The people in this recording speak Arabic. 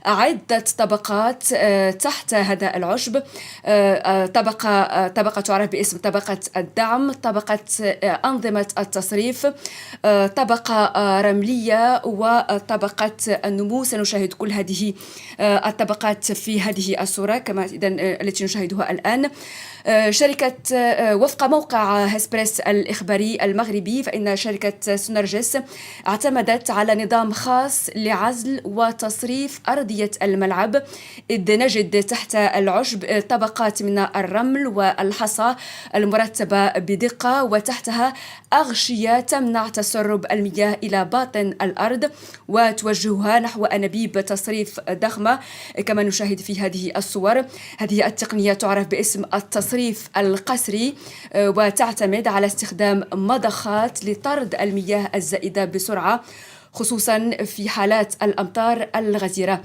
عدة طبقات تحت هذا العشب. طبقة تعرف باسم طبقة الدعم، طبقة أنظمة التصريف، طبقة رملية، وطبقة النمو. سنشاهد كل هذه الطبقات في هذه الصورة كما التي نشاهدها الآن. شركة وفق موقع هسبريس الإخباري المغربي، فإن شركة سونارجس اعتمدت على نظام خاص لعزل وتصريف أرضية الملعب، إذ نجد تحت العشب طبقات من الرمل والحصى المرتبة بدقة، وتحتها أغشية تمنع تسرب المياه إلى باطن الأرض وتوجهها نحو أنابيب تصريف ضخمة كما نشاهد في هذه الصور. هذه التقنية تعرف باسم التصريف القسري، وتعتمد على استخدام مضخات لطرد المياه الزائدة بسرعة، خصوصا في حالات الأمطار الغزيرة.